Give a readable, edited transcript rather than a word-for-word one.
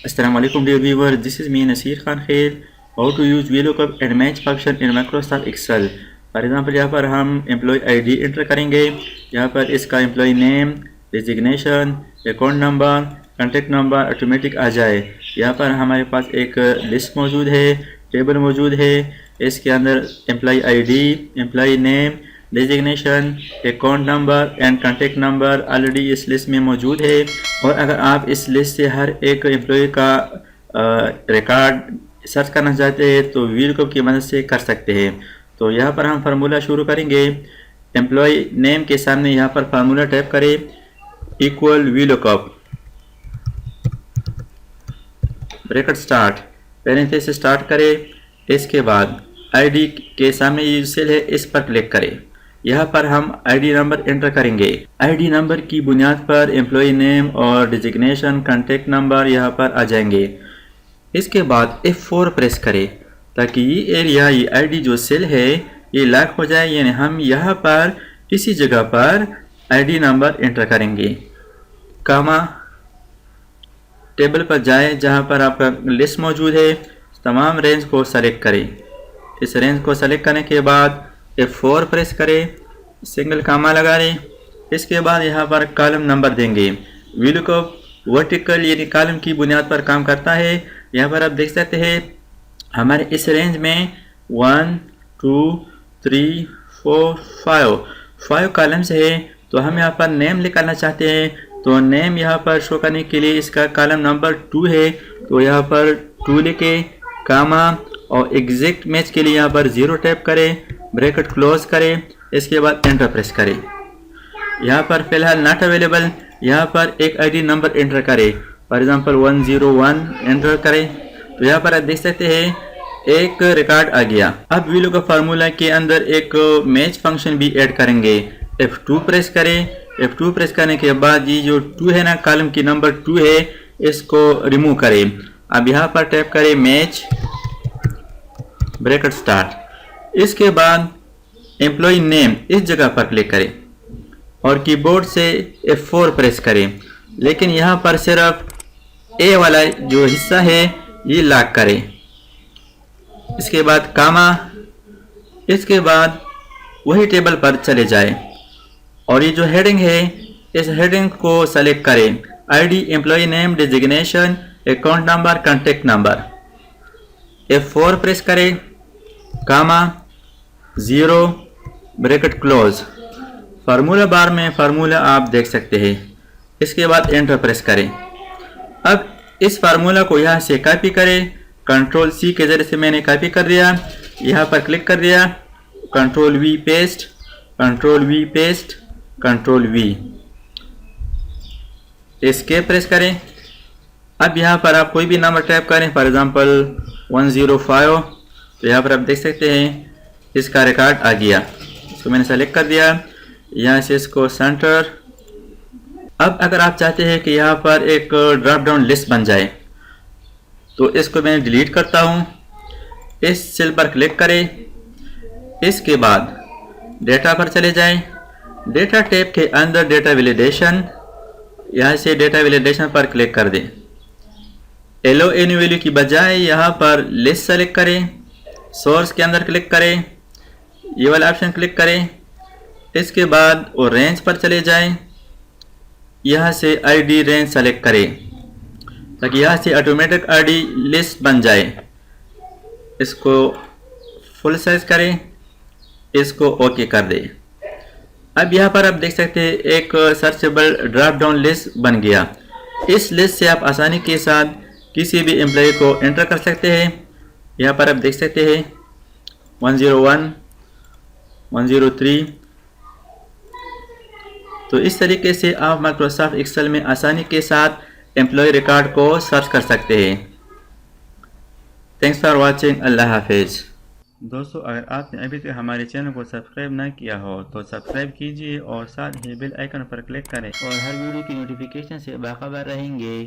Assalamualaikum dear viewer, this is me Nasir Khan Khair. How to use VLOOKUP and match function in Microsoft Excel. For example यहाँ पर हम employ ID inter करेंगे। यहाँ पर इसका employ name, designation, account number, contact number automatic आ जाए। यहाँ पर हमारे पास एक लिस्ट मौजूद है, टेबल मौजूद है। इसके अंदर employee ID, employee name, designation, account number and contact number already इस लिस्ट में मौजूद है। और अगर आप इस लिस्ट से हर एक एम्प्लॉय का रिकॉर्ड सर्च करना चाहते हैं तो VLOOKUP की मदद से कर सकते हैं। तो यहाँ पर हम फार्मूला शुरू करेंगे। एम्प्लॉय नेम के सामने यहाँ पर फार्मूला टाइप करें, equal VLOOKUP bracket start, parenthesis start करें। इसके बाद आईडी के सामने ये सेल है, इस पर क्लिक करें। यहाँ पर हम आईडी नंबर एंटर करेंगे। आईडी नंबर की बुनियाद पर एम्प्लॉय नेम और डिजिग्नेशन, कॉन्टेक्ट नंबर यहाँ पर आ जाएंगे। इसके बाद F4 प्रेस करें ताकि ये एरिया, ये आईडी जो सेल है ये लॉक हो जाए। यानी हम यहाँ पर इसी जगह पर आईडी नंबर एंटर करेंगे। कामा टेबल पर जाए जहाँ पर आपका लिस्ट मौजूद है, तमाम रेंज को सेलेक्ट करें। इस रेंज को सेलेक्ट करने के बाद F4 प्रेस करें, सिंगल कामा लगा लें। इसके बाद यहाँ पर कॉलम नंबर देंगे। VLOOKUP वर्टिकल यानी कॉलम की बुनियाद पर काम करता है। यहाँ पर आप देख सकते हैं हमारे इस रेंज में 1 2 3 4 5 कॉलम्स है। तो हम यहाँ पर नेम निकालना चाहते हैं, तो नेम यहाँ पर शो करने के लिए इसका कॉलम नंबर 2 है, तो यहाँ पर 2 लिखे, कामा और एग्जैक्ट मैच के लिए यहाँ पर 0 टाइप करें, ब्रैकेट क्लोज करें। इसके बाद एंटर प्रेस करें। यहाँ पर फिलहाल नॉट अवेलेबल, यहाँ पर एक आईडी नंबर एंटर करें, फॉर एग्जांपल 101 एंटर करें। तो यहाँ पर आप देख सकते हैं एक रिकॉर्ड आ गया। अब VLOOKUP फार्मूला के अंदर एक मैच फंक्शन भी ऐड करेंगे। F2 प्रेस करें। F2 प्रेस करने के बाद ये जो 2 है ना, कॉलम की नंबर 2 है, इसको रिमूव करें। अब यहाँ पर टाइप करें मैच ब्रैकेट स्टार्ट। इसके बाद एम्प्लॉय नेम इस जगह पर क्लिक करें और कीबोर्ड से F4 प्रेस करें, लेकिन यहाँ पर सिर्फ ए वाला जो हिस्सा है ये लॉक करें। इसके बाद कामा, इसके बाद वही टेबल पर चले जाए और ये जो हेडिंग है इस हेडिंग को सेलेक्ट करें, ID, employee name, designation, account number, contact number. F4 press करें, comma 0 bracket close. Formula bar में फार्मूला आप देख सकते हैं। इसके बाद एंटर प्रेस करें। अब इस फार्मूला को यहाँ से कॉपी करें, कंट्रोल C के जरिए से मैंने कॉपी कर दिया, यहाँ पर क्लिक कर दिया, control V paste, control V paste, control V, escape press करें। अब यहाँ पर आप कोई भी नंबर टाइप करें, फॉर एग्जांपल 105। तो यहाँ पर आप देख सकते हैं इसका रिकॉर्ड आ गया। इसको मैंने सेलेक्ट कर दिया, यहाँ से इसको सेंटर। अब अगर आप चाहते हैं कि यहाँ पर एक ड्रॉप डाउन लिस्ट बन जाए तो इसको मैं डिलीट करता हूँ। इस सेल पर क्लिक करें। इसके बाद डेटा पर चले जाएं। डेटा टैब के अंदर डेटा वैलिडेशन, यहाँ से डेटा वैलिडेशन पर क्लिक कर दें। एलो एनी वैल्यू की बजाय यहाँ पर लिस्ट सेलेक्ट करें, सोर्स के अंदर क्लिक करें, ये वाला ऑप्शन क्लिक करें। इसके बाद वो रेंज पर चले जाएं, यहाँ से आईडी रेंज सेलेक्ट करें ताकि यहाँ से ऑटोमेटिक आईडी लिस्ट बन जाए। इसको फुल साइज करें, इसको ओके कर दें। अब यहाँ पर आप देख सकते हैं एक सर्चेबल ड्रॉप डाउन लिस्ट बन गया। इस लिस्ट से आप आसानी के साथ किसी भी एम्प्लॉय को एंटर कर सकते हैं। यहाँ पर आप देख सकते हैं 101, 103। तो इस तरीके से आप माइक्रोसॉफ्ट एक्सेल में आसानी के साथ एम्प्लॉय रिकॉर्ड को सर्च कर सकते हैं। Thanks for watching. अल्लाह हाफिज़। दोस्तों, अगर आपने अभी तक हमारे चैनल को सब्सक्राइब ना किया हो तो सब्सक्राइब कीजिए और साथ ही बेल आइकन पर क्लिक करें और हर वीडियो की नोटिफिकेशन से बाखबर रहेंगे।